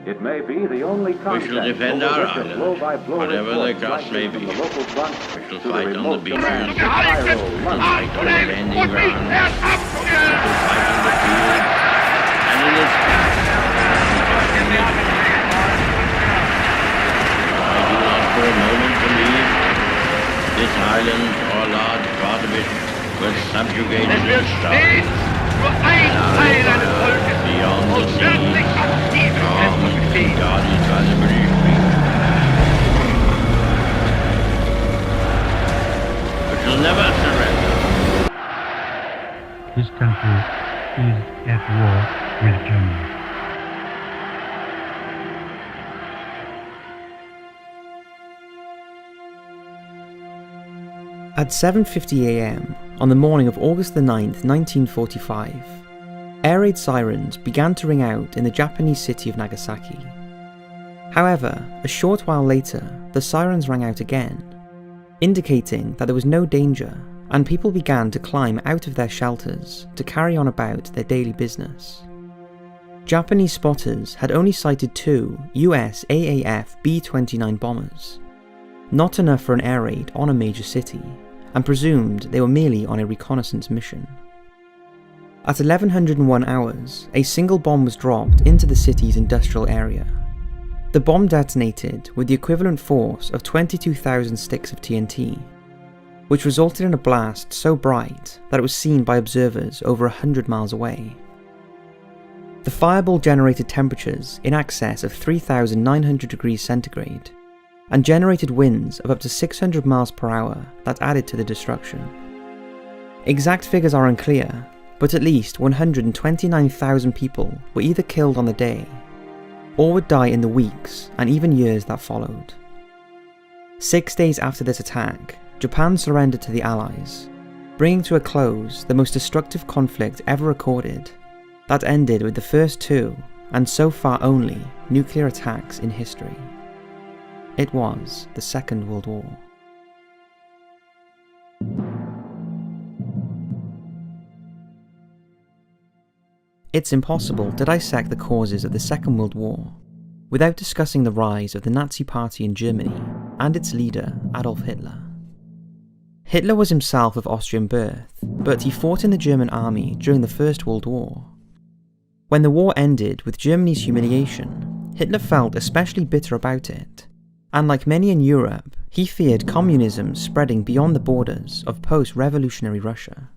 It may be the only contact We shall defend over our which a island, blow-by-blow whatever the report cost may flashes be. from the local front We shall to the fight on the remote beaches. command We in Cairo, shall London. fight on the landing ground. We shall fight in the field. And in the sky. I do not for a moment believe this island, or a large part of it, was subjugated and starved. Beyond the seas, armed and guarded by the British people. We shall never surrender. This country is at war with Germany. At 7:50 a.m. on the morning of August the 9th, 1945, air raid sirens began to ring out in the Japanese city of Nagasaki. However, a short while later, the sirens rang out again, indicating that there was no danger and people began to climb out of their shelters to carry on about their daily business. Japanese spotters had only sighted 2 US AAF B-29 bombers, not enough for an air raid on a major city, and presumed they were merely on a reconnaissance mission. At 1101 hours, a single bomb was dropped into the city's industrial area. The bomb detonated with the equivalent force of 22,000 sticks of TNT, which resulted in a blast so bright that it was seen by observers over 100 miles away. The fireball generated temperatures in excess of 3,900 degrees centigrade, and generated winds of up to 600 miles per hour that added to the destruction. Exact figures are unclear, but at least 129,000 people were either killed on the day, or would die in the weeks and even years that followed. 6 days after this attack, Japan surrendered to the Allies, bringing to a close the most destructive conflict ever recorded, that ended with the first 2, and so far only, nuclear attacks in history. It was the Second World War. It's impossible to dissect the causes of the Second World War without discussing the rise of the Nazi Party in Germany and its leader, Adolf Hitler. Hitler was himself of Austrian birth, but he fought in the German army during the First World War. When the war ended with Germany's humiliation, Hitler felt especially bitter about it, and like many in Europe, he feared communism spreading beyond the borders of post-revolutionary Russia.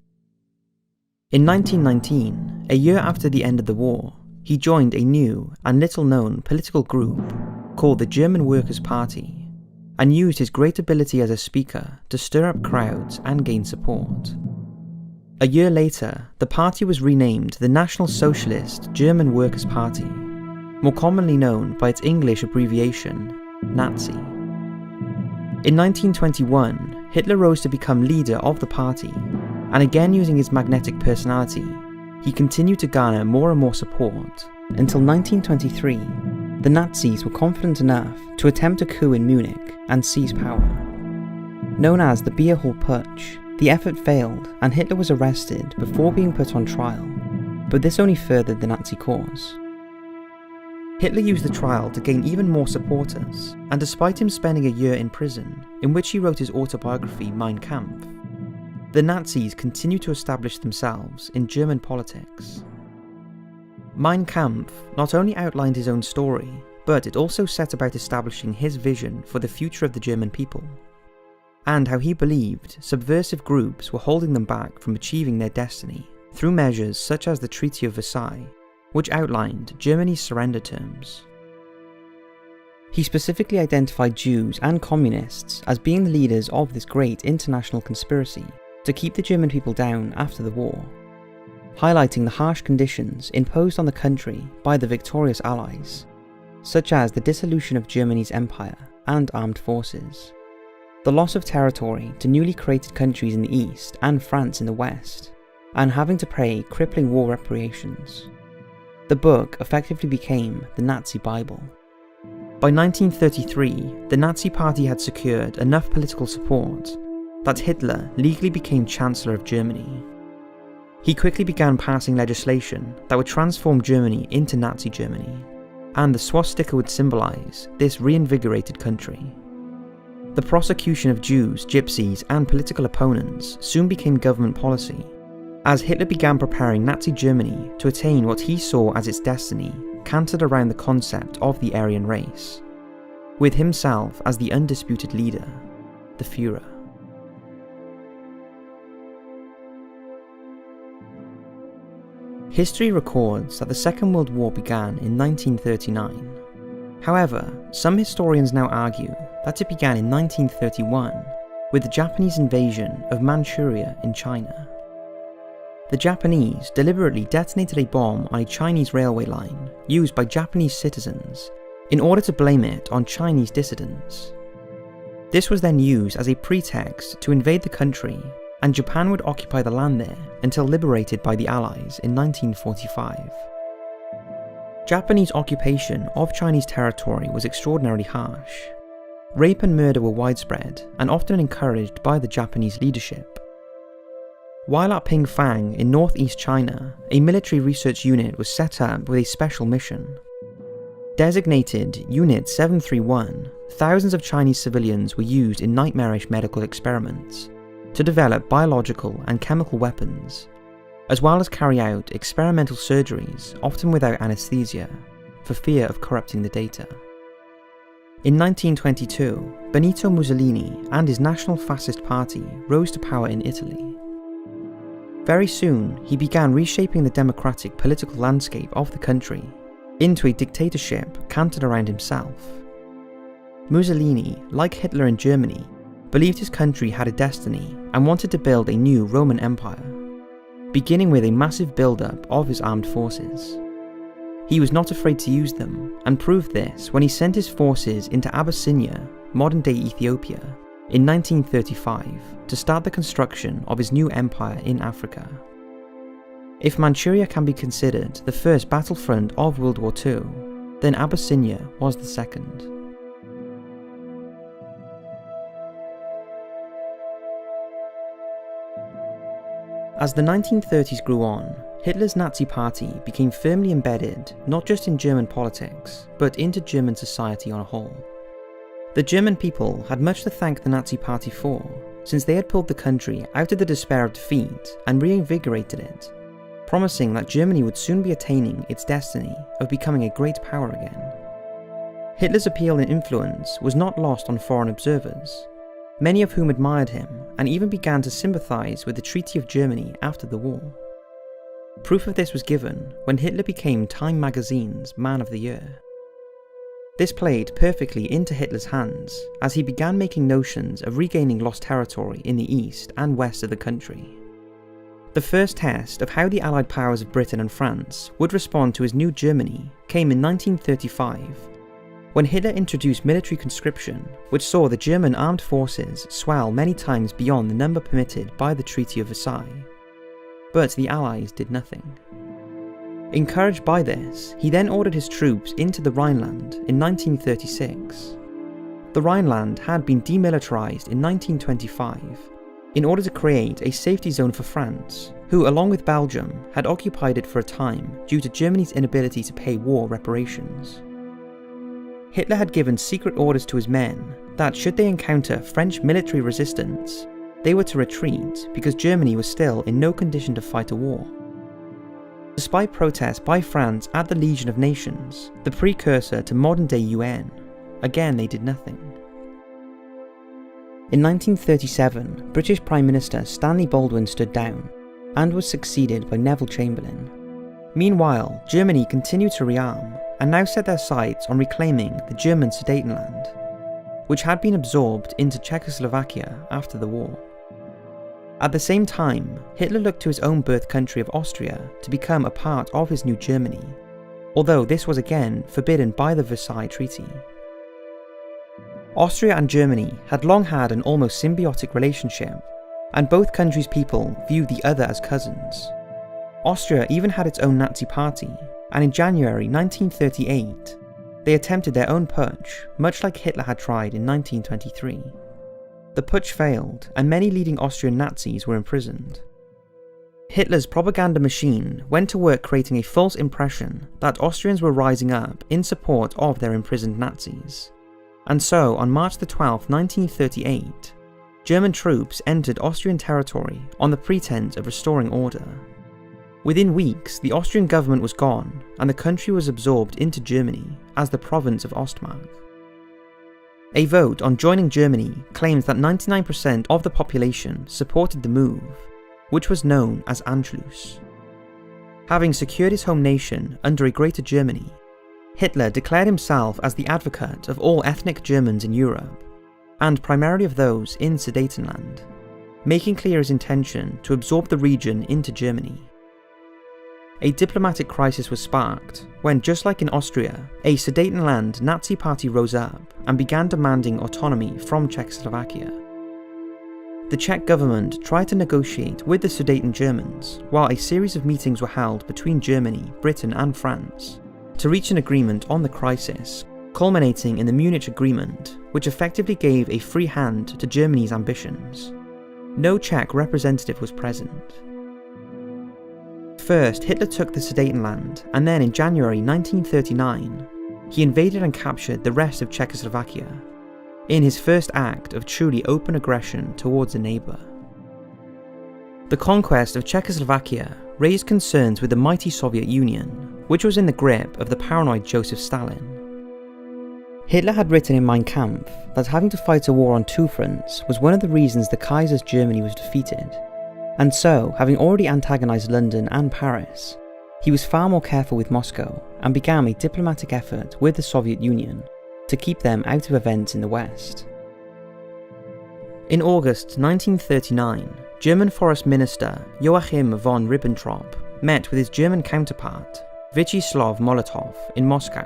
In 1919, a year after the end of the war, he joined a new and little-known political group called the German Workers' Party, and used his great ability as a speaker to stir up crowds and gain support. A year later, the party was renamed the National Socialist German Workers' Party, more commonly known by its English abbreviation, Nazi. In 1921, Hitler rose to become leader of the party, and again using his magnetic personality, he continued to garner more and more support, until 1923, the Nazis were confident enough to attempt a coup in Munich and seize power. Known as the Beer Hall Putsch, the effort failed and Hitler was arrested before being put on trial, but this only furthered the Nazi cause. Hitler used the trial to gain even more supporters, and despite him spending a year in prison, in which he wrote his autobiography Mein Kampf, the Nazis continued to establish themselves in German politics. Mein Kampf not only outlined his own story, but it also set about establishing his vision for the future of the German people, and how he believed subversive groups were holding them back from achieving their destiny through measures such as the Treaty of Versailles, which outlined Germany's surrender terms. He specifically identified Jews and communists as being the leaders of this great international conspiracy to keep the German people down after the war, highlighting the harsh conditions imposed on the country by the victorious Allies, such as the dissolution of Germany's empire and armed forces, the loss of territory to newly created countries in the east and France in the west, and having to pay crippling war reparations. The book effectively became the Nazi Bible. By 1933, the Nazi Party had secured enough political support that Hitler legally became Chancellor of Germany. He quickly began passing legislation that would transform Germany into Nazi Germany, and the swastika would symbolise this reinvigorated country. The prosecution of Jews, gypsies, and political opponents soon became government policy, as Hitler began preparing Nazi Germany to attain what he saw as its destiny, cantered around the concept of the Aryan race, with himself as the undisputed leader, the Führer. History records that the Second World War began in 1939. However, some historians now argue that it began in 1931 with the Japanese invasion of Manchuria in China. The Japanese deliberately detonated a bomb on a Chinese railway line used by Japanese citizens in order to blame it on Chinese dissidents. This was then used as a pretext to invade the country, and Japan would occupy the land there until liberated by the Allies in 1945. Japanese occupation of Chinese territory was extraordinarily harsh. Rape and murder were widespread and often encouraged by the Japanese leadership. While at Pingfang in northeast China, a military research unit was set up with a special mission. Designated Unit 731, thousands of Chinese civilians were used in nightmarish medical experiments to develop biological and chemical weapons, as well as carry out experimental surgeries, often without anesthesia, for fear of corrupting the data. In 1922, Benito Mussolini and his National Fascist Party rose to power in Italy. Very soon, he began reshaping the democratic political landscape of the country into a dictatorship cantered around himself. Mussolini, like Hitler in Germany, believed his country had a destiny and wanted to build a new Roman Empire, beginning with a massive build-up of his armed forces. He was not afraid to use them, and proved this when he sent his forces into Abyssinia, modern-day Ethiopia, in 1935 to start the construction of his new empire in Africa. If Manchuria can be considered the first battlefront of World War II, then Abyssinia was the second. As the 1930s grew on, Hitler's Nazi Party became firmly embedded not just in German politics, but into German society on a whole. The German people had much to thank the Nazi Party for, since they had pulled the country out of the despair of defeat and reinvigorated it, promising that Germany would soon be attaining its destiny of becoming a great power again. Hitler's appeal and influence was not lost on foreign observers, many of whom admired him and even began to sympathise with the Treaty of Germany after the war. Proof of this was given when Hitler became Time magazine's Man of the Year. This played perfectly into Hitler's hands as he began making notions of regaining lost territory in the east and west of the country. The first test of how the Allied powers of Britain and France would respond to his new Germany came in 1935, when Hitler introduced military conscription, which saw the German armed forces swell many times beyond the number permitted by the Treaty of Versailles. But the Allies did nothing. Encouraged by this, he then ordered his troops into the Rhineland in 1936. The Rhineland had been demilitarized in 1925 in order to create a safety zone for France, who, along with Belgium, had occupied it for a time due to Germany's inability to pay war reparations. Hitler had given secret orders to his men that should they encounter French military resistance, they were to retreat because Germany was still in no condition to fight a war. Despite protests by France at the Legion of Nations, the precursor to modern-day UN, again they did nothing. In 1937, British Prime Minister Stanley Baldwin stood down, and was succeeded by Neville Chamberlain. Meanwhile, Germany continued to rearm, and now set their sights on reclaiming the German Sudetenland, which had been absorbed into Czechoslovakia after the war. At the same time, Hitler looked to his own birth country of Austria to become a part of his new Germany, although this was again forbidden by the Versailles Treaty. Austria and Germany had long had an almost symbiotic relationship, and both countries' people viewed the other as cousins. Austria even had its own Nazi party, and in January 1938, they attempted their own putsch, much like Hitler had tried in 1923. The putsch failed, and many leading Austrian Nazis were imprisoned. Hitler's propaganda machine went to work creating a false impression that Austrians were rising up in support of their imprisoned Nazis. And so, on March 12, 1938, German troops entered Austrian territory on the pretense of restoring order. Within weeks, the Austrian government was gone, and the country was absorbed into Germany as the province of Ostmark. A vote on joining Germany claims that 99% of the population supported the move, which was known as Anschluss. Having secured his home nation under a Greater Germany, Hitler declared himself as the advocate of all ethnic Germans in Europe, and primarily of those in Sudetenland, making clear his intention to absorb the region into Germany. A diplomatic crisis was sparked when, just like in Austria, a Sudetenland Nazi party rose up and began demanding autonomy from Czechoslovakia. The Czech government tried to negotiate with the Sudeten Germans, while a series of meetings were held between Germany, Britain and France to reach an agreement on the crisis, culminating in the Munich Agreement, which effectively gave a free hand to Germany's ambitions. No Czech representative was present. First, Hitler took the Sudetenland, and then in January 1939, he invaded and captured the rest of Czechoslovakia, in his first act of truly open aggression towards a neighbour. The conquest of Czechoslovakia raised concerns with the mighty Soviet Union, which was in the grip of the paranoid Joseph Stalin. Hitler had written in Mein Kampf that having to fight a war on two fronts was one of the reasons the Kaiser's Germany was defeated, and so, having already antagonised London and Paris, he was far more careful with Moscow and began a diplomatic effort with the Soviet Union to keep them out of events in the West. In August 1939, German Foreign Minister Joachim von Ribbentrop met with his German counterpart, Vyacheslav Molotov, in Moscow,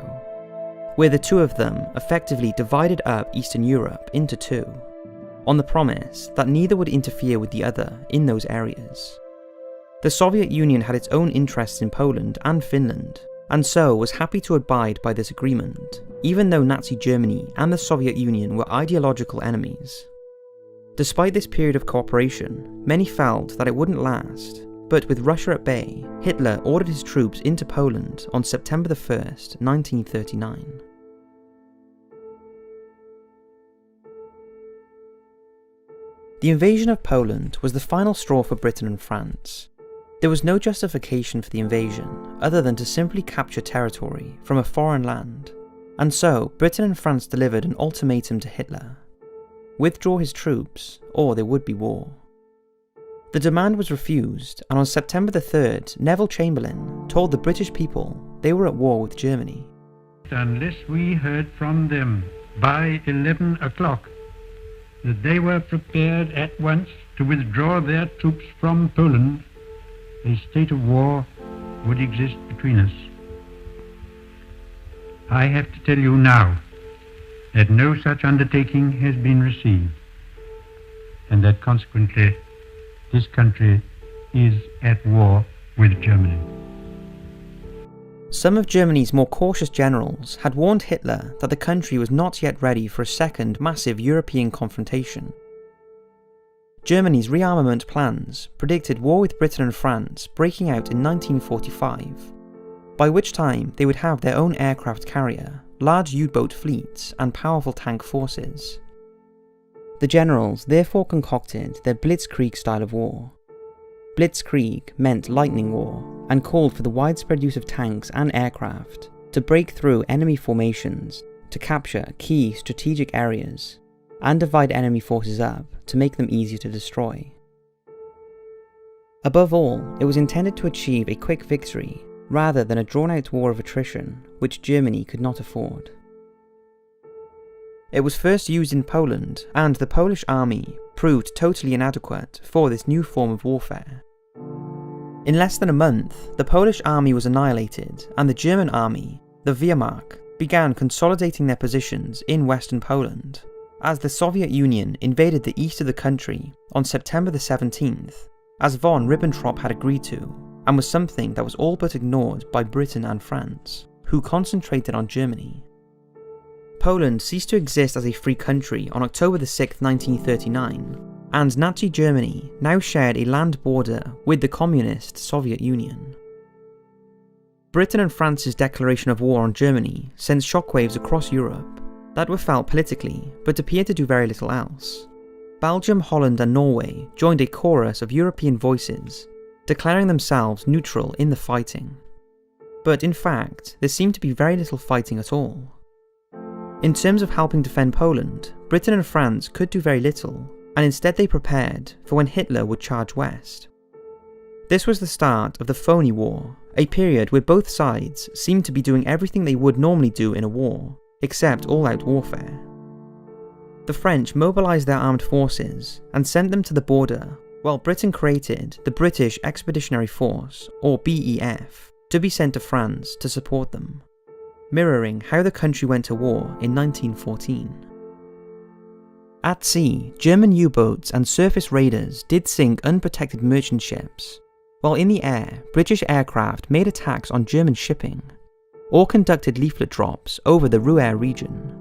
where the two of them effectively divided up Eastern Europe into two, on the promise that neither would interfere with the other in those areas. The Soviet Union had its own interests in Poland and Finland, and so was happy to abide by this agreement, even though Nazi Germany and the Soviet Union were ideological enemies. Despite this period of cooperation, many felt that it wouldn't last, but with Russia at bay, Hitler ordered his troops into Poland on September 1st, 1939. The invasion of Poland was the final straw for Britain and France. There was no justification for the invasion other than to simply capture territory from a foreign land, and so Britain and France delivered an ultimatum to Hitler: withdraw his troops or there would be war. The demand was refused, and on September 3rd, Neville Chamberlain told the British people they were at war with Germany. Unless we heard from them by 11 o'clock that they were prepared at once to withdraw their troops from Poland, a state of war would exist between us. I have to tell you now that no such undertaking has been received, and that consequently this country is at war with Germany. Some of Germany's more cautious generals had warned Hitler that the country was not yet ready for a second massive European confrontation. Germany's rearmament plans predicted war with Britain and France breaking out in 1945, by which time they would have their own aircraft carrier, large U-boat fleets, and powerful tank forces. The generals therefore concocted their Blitzkrieg style of war. Blitzkrieg meant lightning war, and called for the widespread use of tanks and aircraft to break through enemy formations, to capture key strategic areas, and divide enemy forces up to make them easier to destroy. Above all, it was intended to achieve a quick victory rather than a drawn-out war of attrition which Germany could not afford. It was first used in Poland, and the Polish army proved totally inadequate for this new form of warfare. In less than a month, the Polish army was annihilated, and the German army, the Wehrmacht, began consolidating their positions in western Poland, as the Soviet Union invaded the east of the country on September the 17th, as von Ribbentrop had agreed to, and was something that was all but ignored by Britain and France, who concentrated on Germany. Poland ceased to exist as a free country on October the 6th, 1939, and Nazi Germany now shared a land border with the communist Soviet Union. Britain and France's declaration of war on Germany sent shockwaves across Europe that were felt politically but appeared to do very little else. Belgium, Holland and Norway joined a chorus of European voices, declaring themselves neutral in the fighting. But in fact, there seemed to be very little fighting at all. In terms of helping defend Poland, Britain and France could do very little, and instead they prepared for when Hitler would charge west. This was the start of the phony war, a period where both sides seemed to be doing everything they would normally do in a war, except all-out warfare. The French mobilised their armed forces and sent them to the border, while Britain created the British Expeditionary Force, or BEF, to be sent to France to support them, mirroring how the country went to war in 1914. At sea, German U-boats and surface raiders did sink unprotected merchant ships, while in the air, British aircraft made attacks on German shipping, or conducted leaflet drops over the Ruhr region.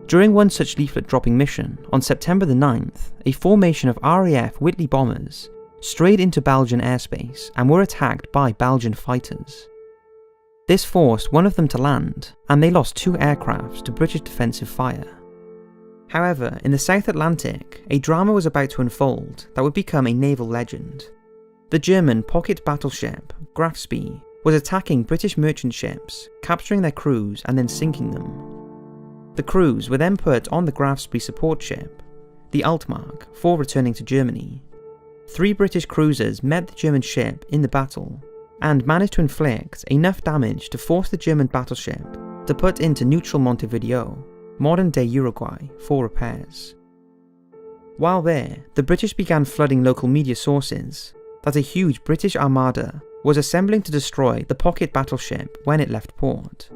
During one such leaflet dropping mission, on September the 9th, a formation of RAF Whitley bombers strayed into Belgian airspace and were attacked by Belgian fighters. This forced one of them to land, and they lost 2 aircraft to British defensive fire. However, in the South Atlantic, a drama was about to unfold that would become a naval legend. The German pocket battleship, Graf Spee, was attacking British merchant ships, capturing their crews and then sinking them. The crews were then put on the Graf Spee support ship, the Altmark, for returning to Germany. 3 British cruisers met the German ship in the battle, and managed to inflict enough damage to force the German battleship to put into neutral Montevideo, modern-day Uruguay, for repairs. While there, the British began flooding local media sources that a huge British armada was assembling to destroy the pocket battleship when it left port.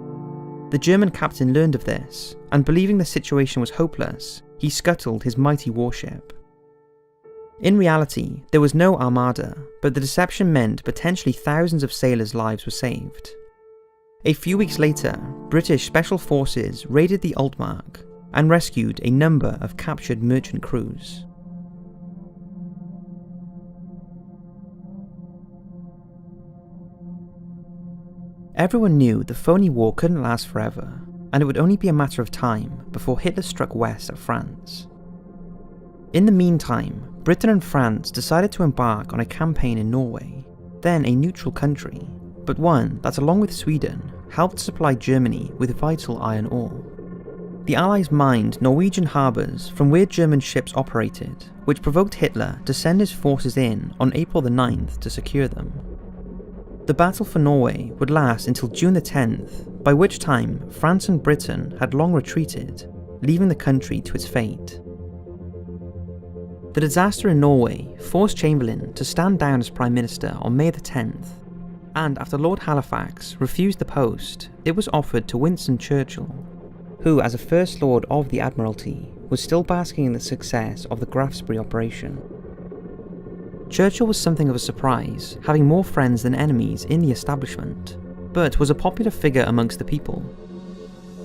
The German captain learned of this, and believing the situation was hopeless, he scuttled his mighty warship. In reality, there was no armada, but the deception meant potentially thousands of sailors' lives were saved. A few weeks later, British Special Forces raided the Altmark and rescued a number of captured merchant crews. Everyone knew the phony war couldn't last forever, and it would only be a matter of time before Hitler struck west at France. In the meantime, Britain and France decided to embark on a campaign in Norway, then a neutral country, but one that, along with Sweden, helped supply Germany with vital iron ore. The Allies mined Norwegian harbours from where German ships operated, which provoked Hitler to send his forces in on April the 9th to secure them. The battle for Norway would last until June the 10th, by which time France and Britain had long retreated, leaving the country to its fate. The disaster in Norway forced Chamberlain to stand down as Prime Minister on May the 10th, and after Lord Halifax refused the post, it was offered to Winston Churchill, who, as a First Lord of the Admiralty, was still basking in the success of the Graf Spee operation. Churchill was something of a surprise, having more friends than enemies in the establishment, but was a popular figure amongst the people.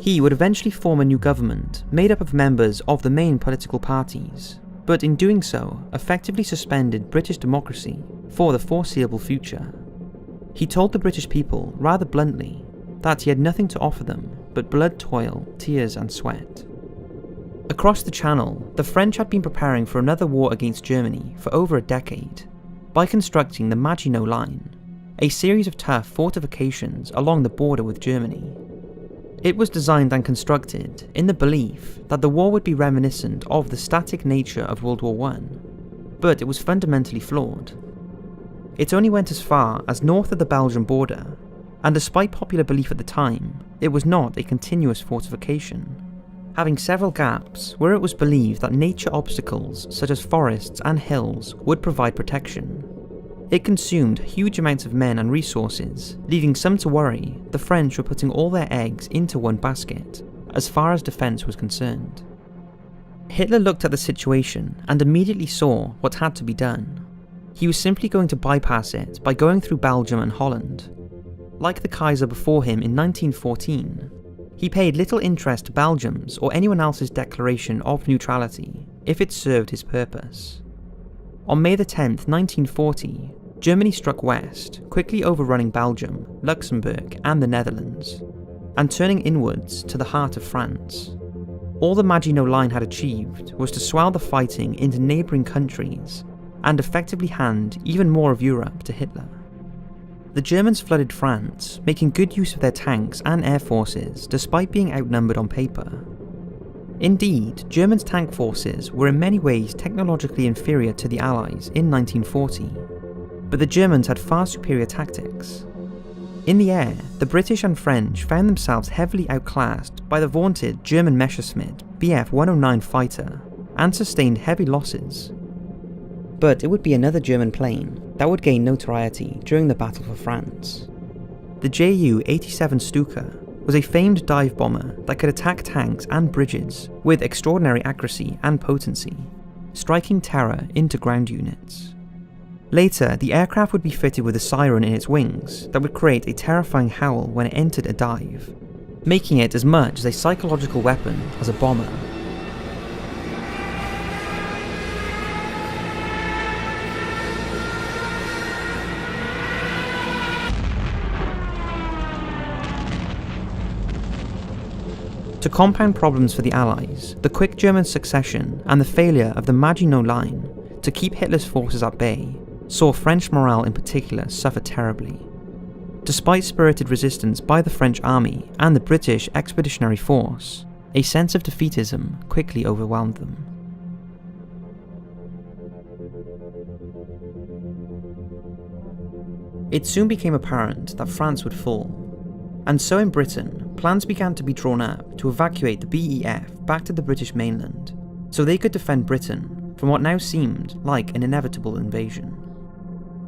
He would eventually form a new government made up of members of the main political parties, but in doing so, effectively suspended British democracy for the foreseeable future. He told the British people, rather bluntly, that he had nothing to offer them but blood, toil, tears and sweat. Across the Channel, the French had been preparing for another war against Germany for over a decade by constructing the Maginot Line, a series of tough fortifications along the border with Germany. It was designed and constructed in the belief that the war would be reminiscent of the static nature of World War I, but it was fundamentally flawed. It only went as far as north of the Belgian border, and despite popular belief at the time, it was not a continuous fortification, having several gaps where it was believed that nature obstacles such as forests and hills would provide protection. It consumed huge amounts of men and resources, leading some to worry the French were putting all their eggs into one basket, as far as defence was concerned. Hitler looked at the situation and immediately saw what had to be done. He was simply going to bypass it by going through Belgium and Holland. Like the Kaiser before him in 1914, he paid little interest to Belgium's or anyone else's declaration of neutrality if it served his purpose. On May the 10th, 1940, Germany struck west, quickly overrunning Belgium, Luxembourg and the Netherlands, and turning inwards to the heart of France. All the Maginot Line had achieved was to swell the fighting into neighbouring countries and effectively hand even more of Europe to Hitler. The Germans flooded France, making good use of their tanks and air forces despite being outnumbered on paper. Indeed, Germany's tank forces were in many ways technologically inferior to the Allies in 1940, but the Germans had far superior tactics. In the air, the British and French found themselves heavily outclassed by the vaunted German Messerschmitt Bf 109 fighter and sustained heavy losses. But it would be another German plane that would gain notoriety during the Battle for France. The Ju-87 Stuka was a famed dive bomber that could attack tanks and bridges with extraordinary accuracy and potency, striking terror into ground units. Later, the aircraft would be fitted with a siren in its wings that would create a terrifying howl when it entered a dive, making it as much as a psychological weapon as a bomber. To compound problems for the Allies, the quick German succession and the failure of the Maginot Line to keep Hitler's forces at bay saw French morale in particular suffer terribly. Despite spirited resistance by the French army and the British Expeditionary Force, a sense of defeatism quickly overwhelmed them. It soon became apparent that France would fall, and so in Britain, plans began to be drawn up to evacuate the BEF back to the British mainland, so they could defend Britain from what now seemed like an inevitable invasion.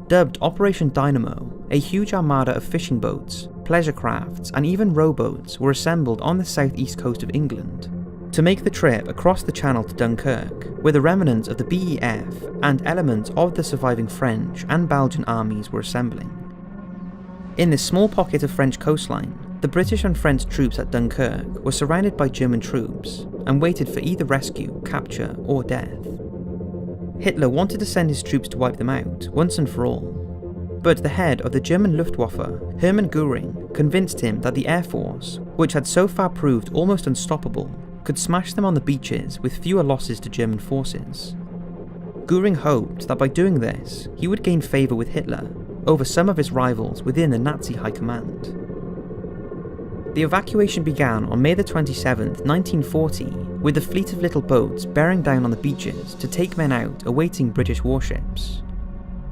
Dubbed Operation Dynamo, a huge armada of fishing boats, pleasure crafts and even rowboats were assembled on the southeast coast of England to make the trip across the Channel to Dunkirk, where the remnants of the BEF and elements of the surviving French and Belgian armies were assembling. In this small pocket of French coastline, the British and French troops at Dunkirk were surrounded by German troops and waited for either rescue, capture, or death. Hitler wanted to send his troops to wipe them out, once and for all, but the head of the German Luftwaffe, Hermann Göring, convinced him that the Air Force, which had so far proved almost unstoppable, could smash them on the beaches with fewer losses to German forces. Göring hoped that by doing this, he would gain favour with Hitler over some of his rivals within the Nazi high command. The evacuation began on May the 27th, 1940, with a fleet of little boats bearing down on the beaches to take men out awaiting British warships.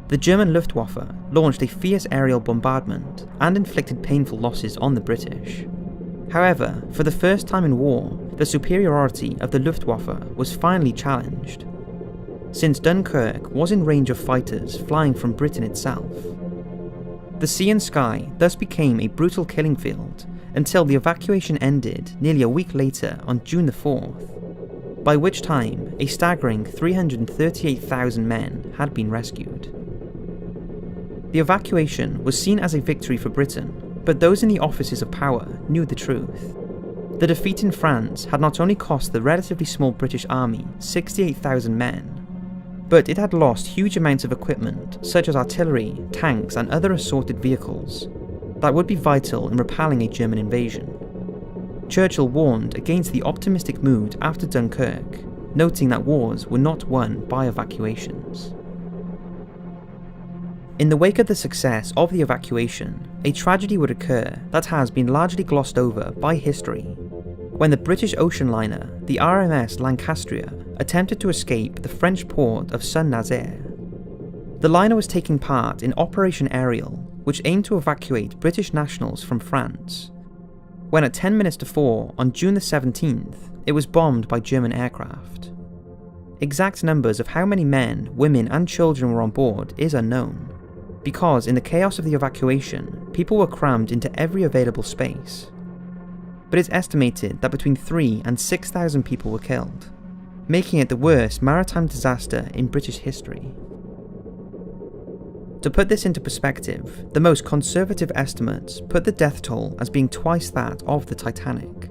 The German Luftwaffe launched a fierce aerial bombardment and inflicted painful losses on the British. However, for the first time in war, the superiority of the Luftwaffe was finally challenged, since Dunkirk was in range of fighters flying from Britain itself. The sea and sky thus became a brutal killing field until the evacuation ended nearly a week later on June the 4th, by which time a staggering 338,000 men had been rescued. The evacuation was seen as a victory for Britain, but those in the offices of power knew the truth. The defeat in France had not only cost the relatively small British army 68,000 men, but it had lost huge amounts of equipment such as artillery, tanks and other assorted vehicles that would be vital in repelling a German invasion. Churchill warned against the optimistic mood after Dunkirk, noting that wars were not won by evacuations. In the wake of the success of the evacuation, a tragedy would occur that has been largely glossed over by history, when the British ocean liner, the RMS Lancastria, attempted to escape the French port of Saint-Nazaire. The liner was taking part in Operation Ariel, which aimed to evacuate British nationals from France, when at 10 minutes to 4 on June the 17th, it was bombed by German aircraft. Exact numbers of how many men, women and children were on board is unknown, because in the chaos of the evacuation, people were crammed into every available space. But it's estimated that between 3,000 and 6,000 people were killed, making it the worst maritime disaster in British history. To put this into perspective, the most conservative estimates put the death toll as being twice that of the Titanic.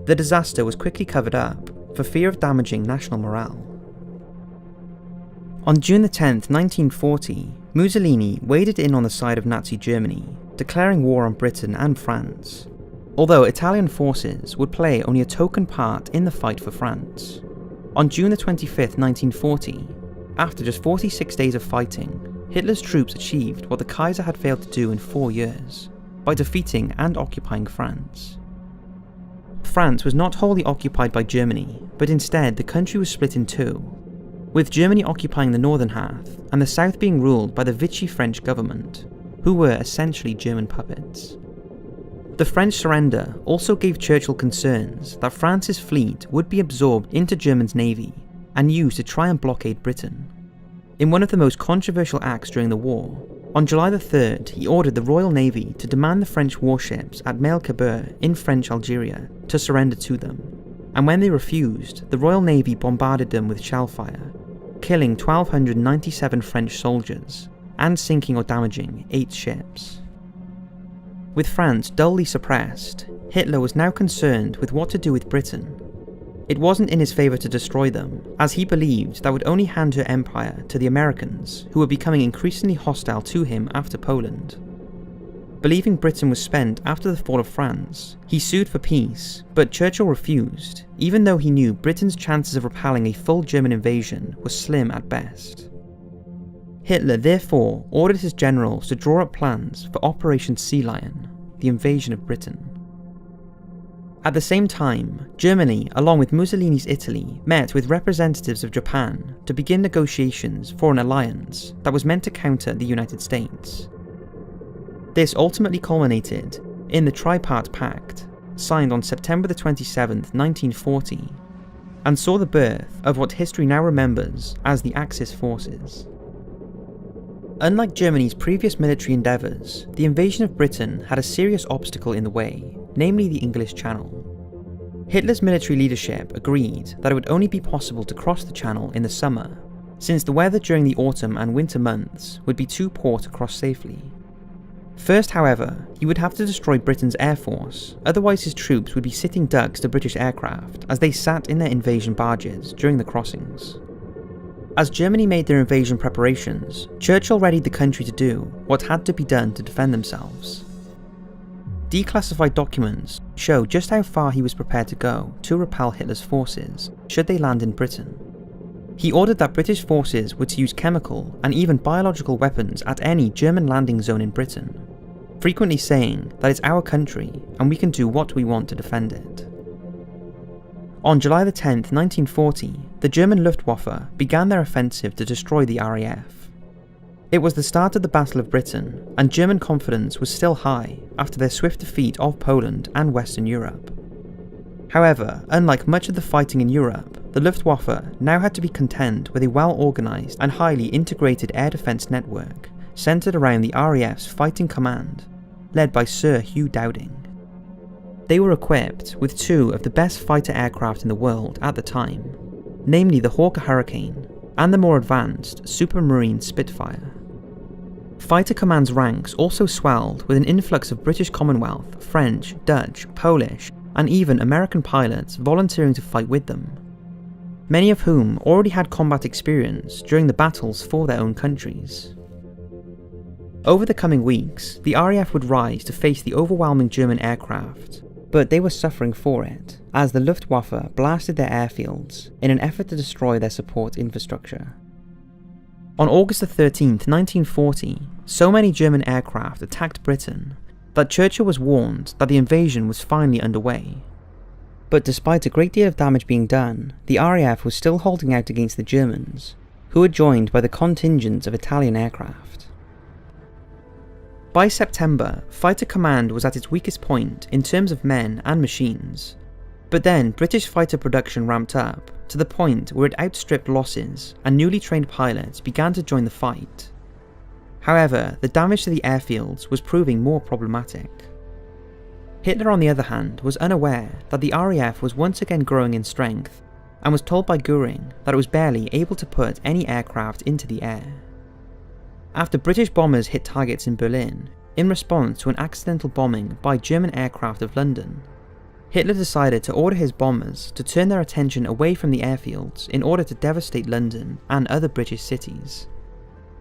The disaster was quickly covered up for fear of damaging national morale. On June the 10th, 1940, Mussolini waded in on the side of Nazi Germany, declaring war on Britain and France, although Italian forces would play only a token part in the fight for France. On June the 25th, 1940, after just 46 days of fighting, Hitler's troops achieved what the Kaiser had failed to do in 4 years, by defeating and occupying France. France was not wholly occupied by Germany, but instead the country was split in two, with Germany occupying the northern half and the south being ruled by the Vichy French government, who were essentially German puppets. The French surrender also gave Churchill concerns that France's fleet would be absorbed into Germany's navy and used to try and blockade Britain. In one of the most controversial acts during the war, on July the 3rd, he ordered the Royal Navy to demand the French warships at Melkabur in French Algeria to surrender to them, and when they refused, the Royal Navy bombarded them with shellfire, killing 1,297 French soldiers and sinking or damaging 8 ships. With France dully suppressed, Hitler was now concerned with what to do with Britain. It wasn't in his favour to destroy them, as he believed that would only hand her empire to the Americans, who were becoming increasingly hostile to him after Poland. Believing Britain was spent after the fall of France, he sued for peace, but Churchill refused, even though he knew Britain's chances of repelling a full German invasion were slim at best. Hitler therefore ordered his generals to draw up plans for Operation Sea Lion, the invasion of Britain. At the same time, Germany, along with Mussolini's Italy, met with representatives of Japan to begin negotiations for an alliance that was meant to counter the United States. This ultimately culminated in the Tripartite Pact, signed on September the 27th, 1940, and saw the birth of what history now remembers as the Axis forces. Unlike Germany's previous military endeavours, the invasion of Britain had a serious obstacle in the way, namely the English Channel. Hitler's military leadership agreed that it would only be possible to cross the Channel in the summer, since the weather during the autumn and winter months would be too poor to cross safely. First, however, he would have to destroy Britain's air force, otherwise his troops would be sitting ducks to British aircraft as they sat in their invasion barges during the crossings. As Germany made their invasion preparations, Churchill readied the country to do what had to be done to defend themselves. Declassified documents show just how far he was prepared to go to repel Hitler's forces, should they land in Britain. He ordered that British forces were to use chemical and even biological weapons at any German landing zone in Britain, frequently saying that it's our country and we can do what we want to defend it. On July the 10th, 1940, the German Luftwaffe began their offensive to destroy the RAF. It was the start of the Battle of Britain, and German confidence was still high after their swift defeat of Poland and Western Europe. However, unlike much of the fighting in Europe, the Luftwaffe now had to be contend with a well-organised and highly integrated air defence network centred around the RAF's Fighting Command, led by Sir Hugh Dowding. They were equipped with 2 of the best fighter aircraft in the world at the time, namely the Hawker Hurricane and the more advanced Supermarine Spitfire. Fighter Command's ranks also swelled with an influx of British Commonwealth, French, Dutch, Polish, and even American pilots volunteering to fight with them, many of whom already had combat experience during the battles for their own countries. Over the coming weeks, the RAF would rise to face the overwhelming German aircraft, but they were suffering for it, as the Luftwaffe blasted their airfields in an effort to destroy their support infrastructure. On August 13th, 1940, so many German aircraft attacked Britain that Churchill was warned that the invasion was finally underway. But despite a great deal of damage being done, the RAF was still holding out against the Germans, who were joined by the contingents of Italian aircraft. By September, Fighter Command was at its weakest point in terms of men and machines, but then British fighter production ramped up to the point where it outstripped losses and newly trained pilots began to join the fight. However, the damage to the airfields was proving more problematic. Hitler, on the other hand, was unaware that the RAF was once again growing in strength and was told by Göring that it was barely able to put any aircraft into the air. After British bombers hit targets in Berlin, in response to an accidental bombing by German aircraft of London, Hitler decided to order his bombers to turn their attention away from the airfields in order to devastate London and other British cities.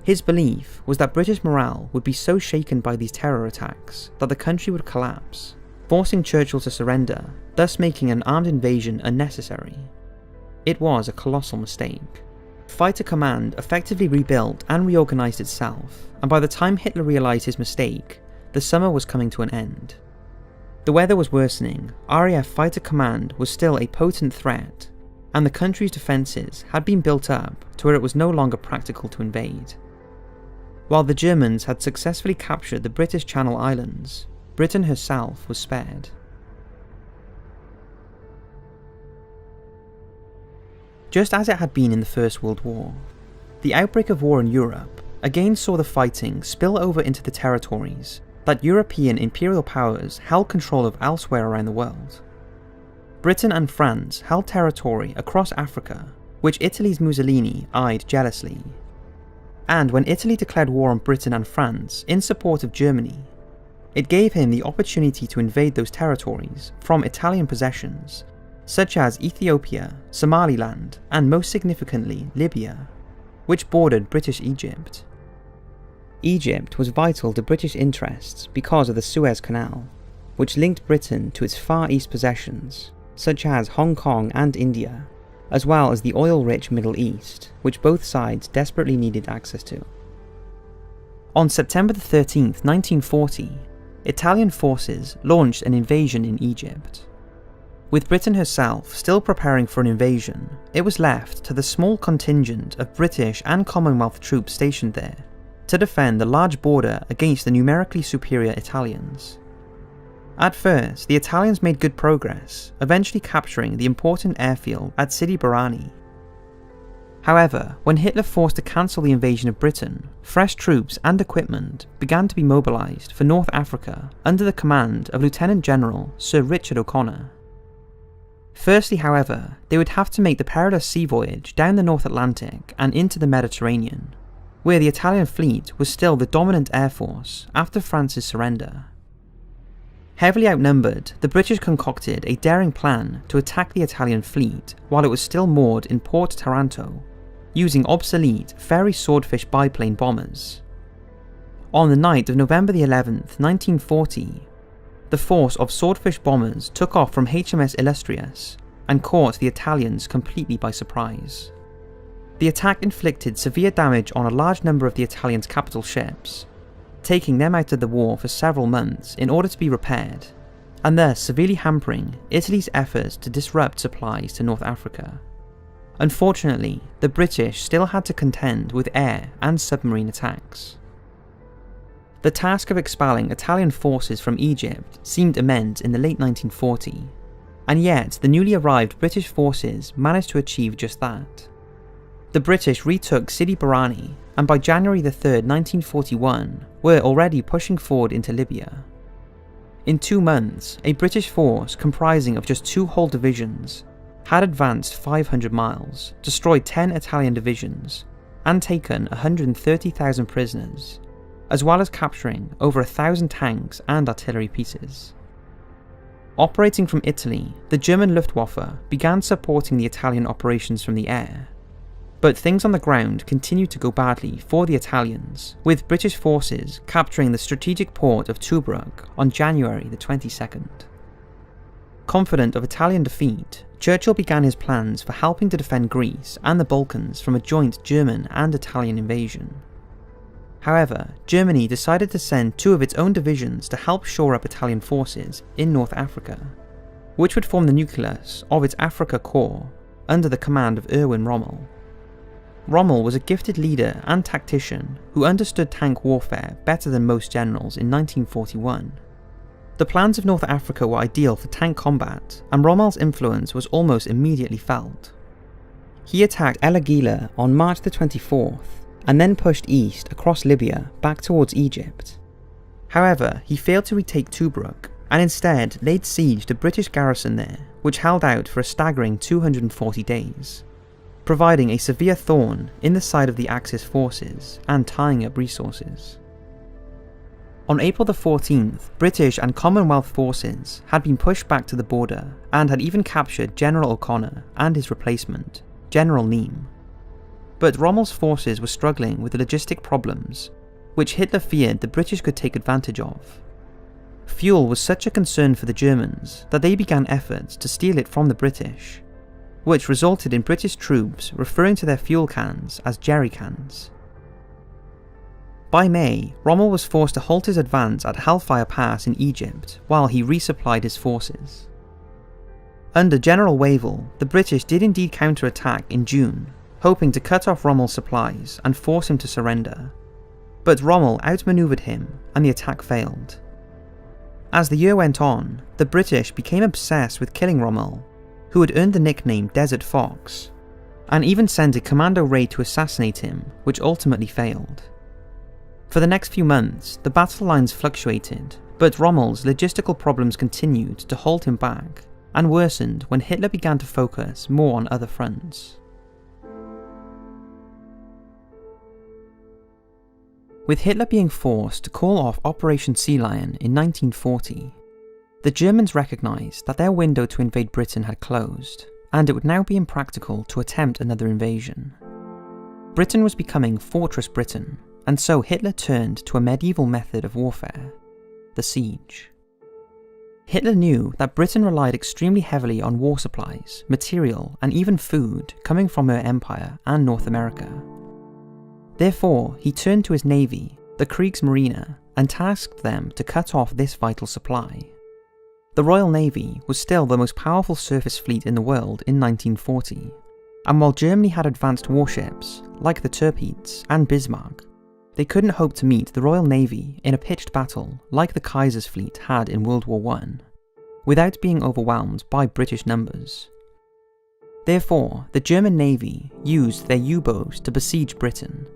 His belief was that British morale would be so shaken by these terror attacks that the country would collapse, forcing Churchill to surrender, thus making an armed invasion unnecessary. It was a colossal mistake. Fighter Command effectively rebuilt and reorganised itself, and by the time Hitler realised his mistake, the summer was coming to an end. The weather was worsening, RAF Fighter Command was still a potent threat, and the country's defences had been built up to where it was no longer practical to invade. While the Germans had successfully captured the British Channel Islands, Britain herself was spared. Just as it had been in the First World War, the outbreak of war in Europe again saw the fighting spill over into the territories that European imperial powers held control of elsewhere around the world. Britain and France held territory across Africa, which Italy's Mussolini eyed jealously. And when Italy declared war on Britain and France in support of Germany, it gave him the opportunity to invade those territories from Italian possessions, such as Ethiopia, Somaliland, and most significantly Libya, which bordered British Egypt. Egypt was vital to British interests because of the Suez Canal, which linked Britain to its Far East possessions, such as Hong Kong and India, as well as the oil-rich Middle East, which both sides desperately needed access to. On September 13th, 1940, Italian forces launched an invasion in Egypt. With Britain herself still preparing for an invasion, it was left to the small contingent of British and Commonwealth troops stationed there to defend the large border against the numerically superior Italians. At first, the Italians made good progress, eventually capturing the important airfield at Sidi Barrani. However, when Hitler forced to cancel the invasion of Britain, fresh troops and equipment began to be mobilised for North Africa under the command of Lieutenant General Sir Richard O'Connor. Firstly, however, they would have to make the perilous sea voyage down the North Atlantic and into the Mediterranean, where the Italian fleet was still the dominant air force after France's surrender. Heavily outnumbered, the British concocted a daring plan to attack the Italian fleet while it was still moored in Port Taranto, using obsolete Fairey Swordfish biplane bombers. On the night of November 11th, 1940, the force of Swordfish bombers took off from HMS Illustrious and caught the Italians completely by surprise. The attack inflicted severe damage on a large number of the Italians' capital ships, taking them out of the war for several months in order to be repaired, and thus severely hampering Italy's efforts to disrupt supplies to North Africa. Unfortunately, the British still had to contend with air and submarine attacks. The task of expelling Italian forces from Egypt seemed immense in the late 1940s, and yet the newly arrived British forces managed to achieve just that. The British retook Sidi Barrani, and by January 3rd, 1941, were already pushing forward into Libya. In 2 months, a British force comprising of just 2 whole divisions had advanced 500 miles, destroyed 10 Italian divisions, and taken 130,000 prisoners, as well as capturing over 1,000 tanks and artillery pieces. Operating from Italy, the German Luftwaffe began supporting the Italian operations from the air. But things on the ground continued to go badly for the Italians, with British forces capturing the strategic port of Tobruk on January the 22nd. Confident of Italian defeat, Churchill began his plans for helping to defend Greece and the Balkans from a joint German and Italian invasion. However, Germany decided to send 2 of its own divisions to help shore up Italian forces in North Africa, which would form the nucleus of its Africa Corps under the command of Erwin Rommel. Rommel was a gifted leader and tactician who understood tank warfare better than most generals in 1941. The plans of North Africa were ideal for tank combat, and Rommel's influence was almost immediately felt. He attacked El Agheila on March the 24th, and then pushed east across Libya back towards Egypt. However, he failed to retake Tobruk, and instead laid siege to British garrison there, which held out for a staggering 240 days. Providing a severe thorn in the side of the Axis forces and tying up resources. On April the 14th, British and Commonwealth forces had been pushed back to the border and had even captured General O'Connor and his replacement, General Neame. But Rommel's forces were struggling with logistic problems, which Hitler feared the British could take advantage of. Fuel was such a concern for the Germans that they began efforts to steal it from the British, which resulted in British troops referring to their fuel cans as jerry cans. By May, Rommel was forced to halt his advance at Hellfire Pass in Egypt while he resupplied his forces. Under General Wavell, the British did indeed counterattack in June, hoping to cut off Rommel's supplies and force him to surrender. But Rommel outmaneuvered him and the attack failed. As the year went on, the British became obsessed with killing Rommel, who had earned the nickname Desert Fox, and even sent a commando raid to assassinate him, which ultimately failed. For the next few months, the battle lines fluctuated, but Rommel's logistical problems continued to hold him back, and worsened when Hitler began to focus more on other fronts. With Hitler being forced to call off Operation Sea Lion in 1940, the Germans recognised that their window to invade Britain had closed, and it would now be impractical to attempt another invasion. Britain was becoming Fortress Britain, and so Hitler turned to a medieval method of warfare, the siege. Hitler knew that Britain relied extremely heavily on war supplies, material, and even food coming from her empire and North America. Therefore, he turned to his navy, the Kriegsmarine, and tasked them to cut off this vital supply. The Royal Navy was still the most powerful surface fleet in the world in 1940, and while Germany had advanced warships, like the Tirpitz and Bismarck, they couldn't hope to meet the Royal Navy in a pitched battle like the Kaiser's fleet had in World War I, without being overwhelmed by British numbers. Therefore, the German Navy used their U-boats to besiege Britain.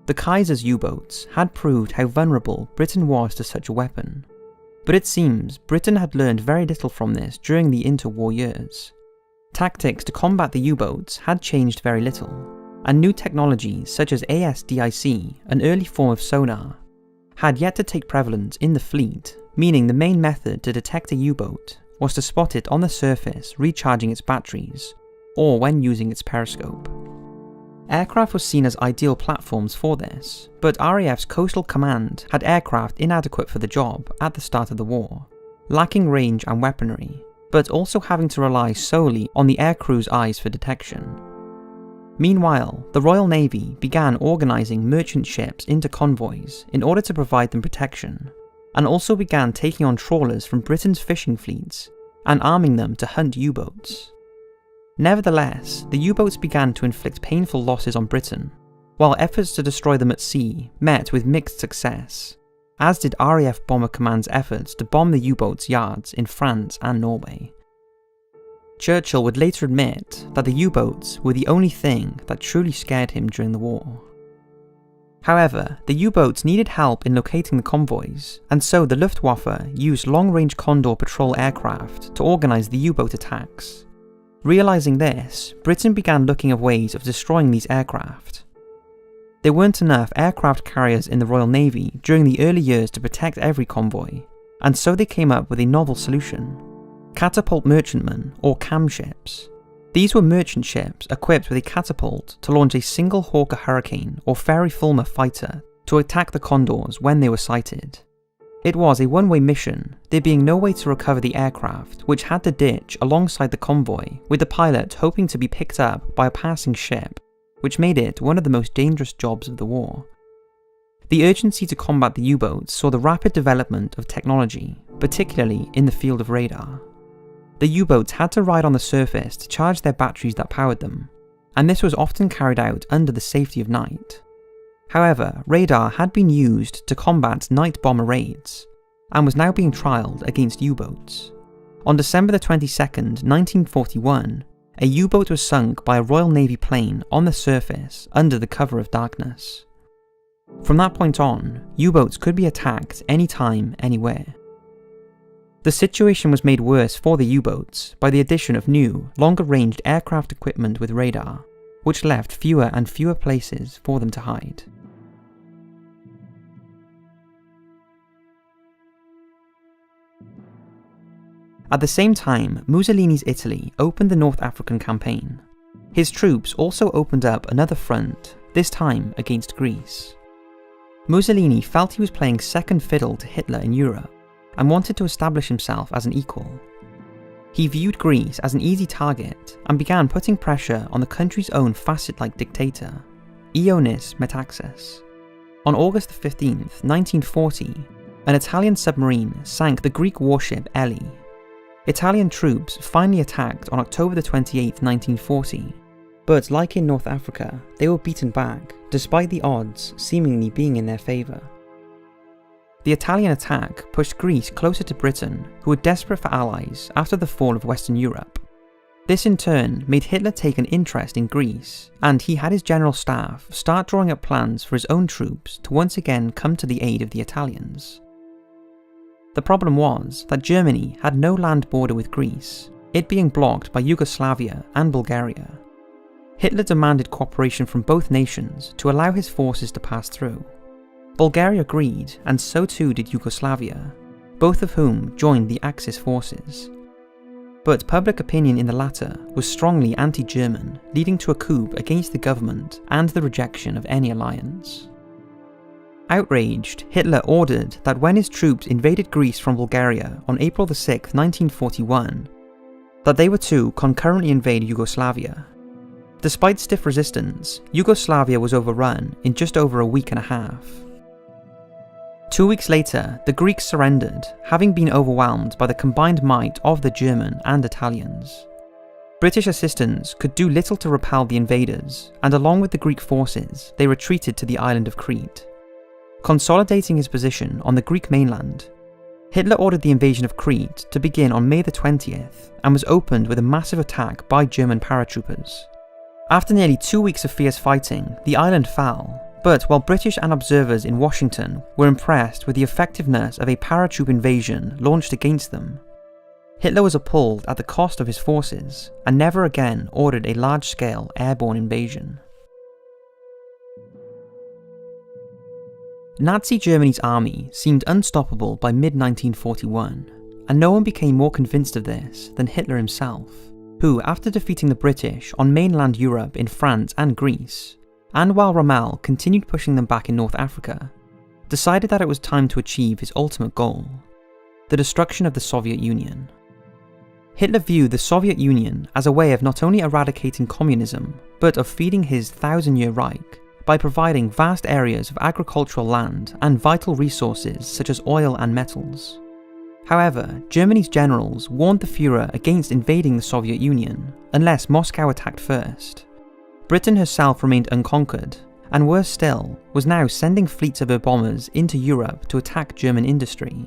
The Kaiser's U-boats had proved how vulnerable Britain was to such a weapon, but it seems Britain had learned very little from this during the interwar years. Tactics to combat the U-boats had changed very little, and new technologies such as ASDIC, an early form of sonar, had yet to take prevalence in the fleet, meaning the main method to detect a U-boat was to spot it on the surface recharging its batteries, or when using its periscope. Aircraft was seen as ideal platforms for this, but RAF's Coastal Command had aircraft inadequate for the job at the start of the war, lacking range and weaponry, but also having to rely solely on the aircrew's eyes for detection. Meanwhile, the Royal Navy began organising merchant ships into convoys in order to provide them protection, and also began taking on trawlers from Britain's fishing fleets and arming them to hunt U-boats. Nevertheless, the U-boats began to inflict painful losses on Britain, while efforts to destroy them at sea met with mixed success, as did RAF Bomber Command's efforts to bomb the U-boats' yards in France and Norway. Churchill would later admit that the U-boats were the only thing that truly scared him during the war. However, the U-boats needed help in locating the convoys, and so the Luftwaffe used long-range Condor patrol aircraft to organise the U-boat attacks. Realising this, Britain began looking at ways of destroying these aircraft. There weren't enough aircraft carriers in the Royal Navy during the early years to protect every convoy, and so they came up with a novel solution: catapult merchantmen, or CAM ships. These were merchant ships equipped with a catapult to launch a single Hawker Hurricane or Fairey Fulmar fighter to attack the Condors when they were sighted. It was a one-way mission, there being no way to recover the aircraft, which had to ditch alongside the convoy, with the pilot hoping to be picked up by a passing ship, which made it one of the most dangerous jobs of the war. The urgency to combat the U-boats saw the rapid development of technology, particularly in the field of radar. The U-boats had to ride on the surface to charge their batteries that powered them, and this was often carried out under the safety of night. However, radar had been used to combat night bomber raids, and was now being trialled against U-boats. On December the 22nd, 1941, a U-boat was sunk by a Royal Navy plane on the surface under the cover of darkness. From that point on, U-boats could be attacked anytime, anywhere. The situation was made worse for the U-boats by the addition of new, longer-ranged aircraft equipment with radar, which left fewer and fewer places for them to hide. At the same time, Mussolini's Italy opened the North African campaign. His troops also opened up another front, this time against Greece. Mussolini felt he was playing second fiddle to Hitler in Europe and wanted to establish himself as an equal. He viewed Greece as an easy target and began putting pressure on the country's own facet-like dictator, Ioannis Metaxas. On August 15, 1940, an Italian submarine sank the Greek warship Elli. Italian troops finally attacked on October 28, 1940, but like in North Africa, they were beaten back, despite the odds seemingly being in their favour. The Italian attack pushed Greece closer to Britain, who were desperate for allies after the fall of Western Europe. This in turn made Hitler take an interest in Greece, and he had his general staff start drawing up plans for his own troops to once again come to the aid of the Italians. The problem was that Germany had no land border with Greece, it being blocked by Yugoslavia and Bulgaria. Hitler demanded cooperation from both nations to allow his forces to pass through. Bulgaria agreed, and so too did Yugoslavia, both of whom joined the Axis forces. But public opinion in the latter was strongly anti-German, leading to a coup against the government and the rejection of any alliance. Outraged, Hitler ordered that when his troops invaded Greece from Bulgaria on April 6, 1941, that they were to concurrently invade Yugoslavia. Despite stiff resistance, Yugoslavia was overrun in just over a week and a half. 2 weeks later, the Greeks surrendered, having been overwhelmed by the combined might of the German and Italians. British assistance could do little to repel the invaders, and along with the Greek forces, they retreated to the island of Crete. Consolidating his position on the Greek mainland, Hitler ordered the invasion of Crete to begin on May the 20th, and was opened with a massive attack by German paratroopers. After nearly 2 weeks of fierce fighting, the island fell, but while British and observers in Washington were impressed with the effectiveness of a paratroop invasion launched against them, Hitler was appalled at the cost of his forces and never again ordered a large-scale airborne invasion. Nazi Germany's army seemed unstoppable by mid-1941, and no one became more convinced of this than Hitler himself, who, after defeating the British on mainland Europe in France and Greece, and while Rommel continued pushing them back in North Africa, decided that it was time to achieve his ultimate goal, the destruction of the Soviet Union. Hitler viewed the Soviet Union as a way of not only eradicating communism, but of feeding his thousand-year Reich by providing vast areas of agricultural land and vital resources such as oil and metals. However, Germany's generals warned the Führer against invading the Soviet Union unless Moscow attacked first. Britain herself remained unconquered, and worse still, was now sending fleets of her bombers into Europe to attack German industry.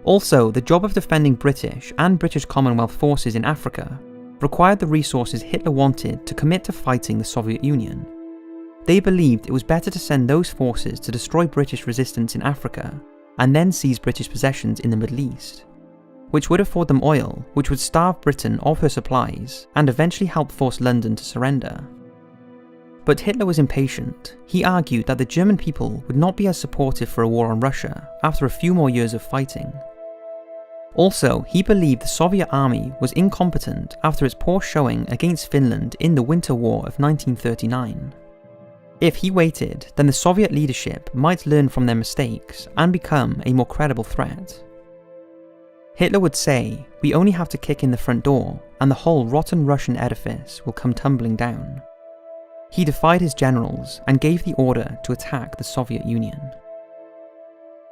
Also, the job of defending British and British Commonwealth forces in Africa required the resources Hitler wanted to commit to fighting the Soviet Union. They believed it was better to send those forces to destroy British resistance in Africa and then seize British possessions in the Middle East, which would afford them oil, which would starve Britain of her supplies and eventually help force London to surrender. But Hitler was impatient. He argued that the German people would not be as supportive for a war on Russia after a few more years of fighting. Also, he believed the Soviet army was incompetent after its poor showing against Finland in the Winter War of 1939. If he waited, then the Soviet leadership might learn from their mistakes and become a more credible threat. Hitler would say, "We only have to kick in the front door, and the whole rotten Russian edifice will come tumbling down." He defied his generals and gave the order to attack the Soviet Union.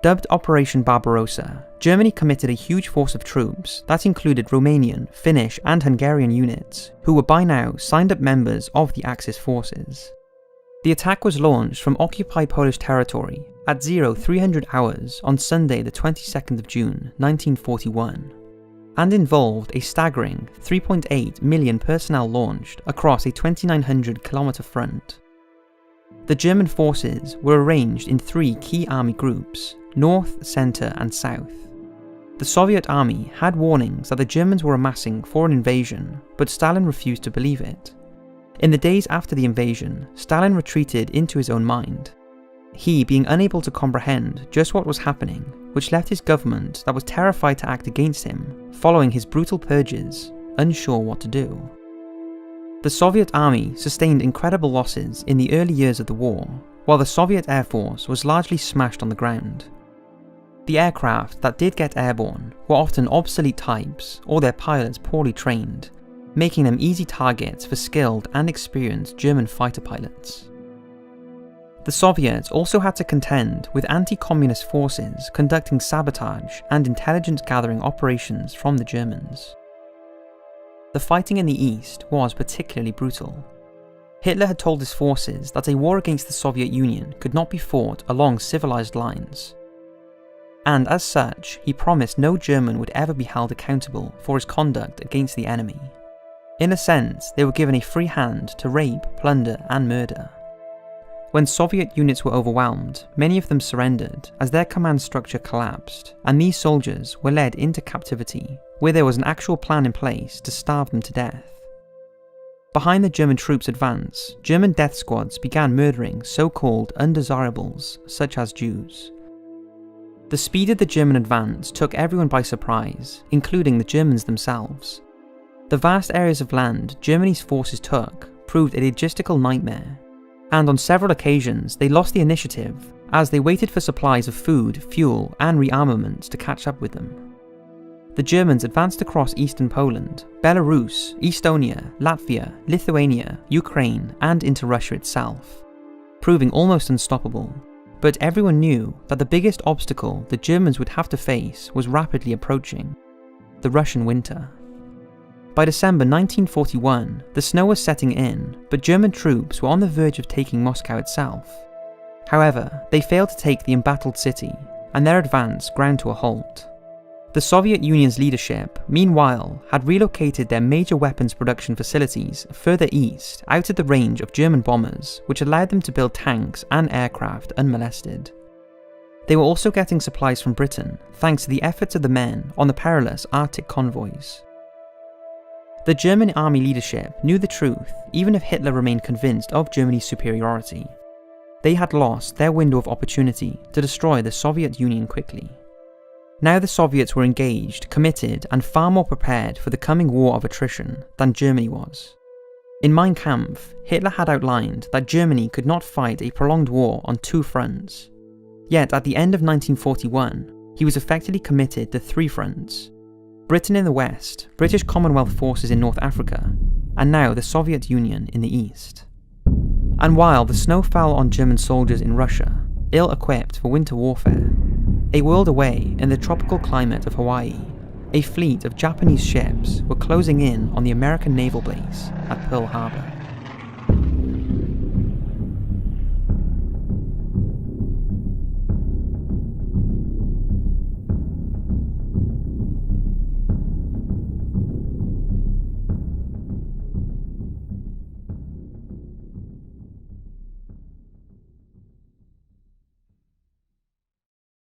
Dubbed Operation Barbarossa, Germany committed a huge force of troops that included Romanian, Finnish and Hungarian units, who were by now signed-up members of the Axis forces. The attack was launched from occupied Polish territory at 0300 hours on Sunday the 22nd of June 1941, and involved a staggering 3.8 million personnel launched across a 2,900-kilometre front. The German forces were arranged in 3 key army groups, north, centre and south. The Soviet army had warnings that the Germans were amassing for an invasion, but Stalin refused to believe it. In the days after the invasion, Stalin retreated into his own mind, he being unable to comprehend just what was happening, which left his government that was terrified to act against him following his brutal purges, unsure what to do. The Soviet army sustained incredible losses in the early years of the war, while the Soviet Air Force was largely smashed on the ground. The aircraft that did get airborne were often obsolete types or their pilots poorly trained, making them easy targets for skilled and experienced German fighter pilots. The Soviets also had to contend with anti-communist forces conducting sabotage and intelligence gathering operations from the Germans. The fighting in the east was particularly brutal. Hitler had told his forces that a war against the Soviet Union could not be fought along civilized lines. And as such, he promised no German would ever be held accountable for his conduct against the enemy. In a sense, they were given a free hand to rape, plunder, and murder. When Soviet units were overwhelmed, many of them surrendered as their command structure collapsed, and these soldiers were led into captivity, where there was an actual plan in place to starve them to death. Behind the German troops' advance, German death squads began murdering so-called undesirables, such as Jews. The speed of the German advance took everyone by surprise, including the Germans themselves. The vast areas of land Germany's forces took proved a logistical nightmare, and on several occasions they lost the initiative as they waited for supplies of food, fuel, and rearmaments to catch up with them. The Germans advanced across eastern Poland, Belarus, Estonia, Latvia, Lithuania, Ukraine, and into Russia itself, proving almost unstoppable. But everyone knew that the biggest obstacle the Germans would have to face was rapidly approaching: the Russian winter. By December 1941, the snow was setting in, but German troops were on the verge of taking Moscow itself. However, they failed to take the embattled city, and their advance ground to a halt. The Soviet Union's leadership, meanwhile, had relocated their major weapons production facilities further east, out of the range of German bombers, which allowed them to build tanks and aircraft unmolested. They were also getting supplies from Britain, thanks to the efforts of the men on the perilous Arctic convoys. The German army leadership knew the truth, even if Hitler remained convinced of Germany's superiority. They had lost their window of opportunity to destroy the Soviet Union quickly. Now the Soviets were engaged, committed, and far more prepared for the coming war of attrition than Germany was. In Mein Kampf, Hitler had outlined that Germany could not fight a prolonged war on two fronts. Yet at the end of 1941, he was effectively committed to three fronts: Britain in the west, British Commonwealth forces in North Africa, and now the Soviet Union in the east. And while the snow fell on German soldiers in Russia, ill-equipped for winter warfare, a world away in the tropical climate of Hawaii, a fleet of Japanese ships were closing in on the American naval base at Pearl Harbor.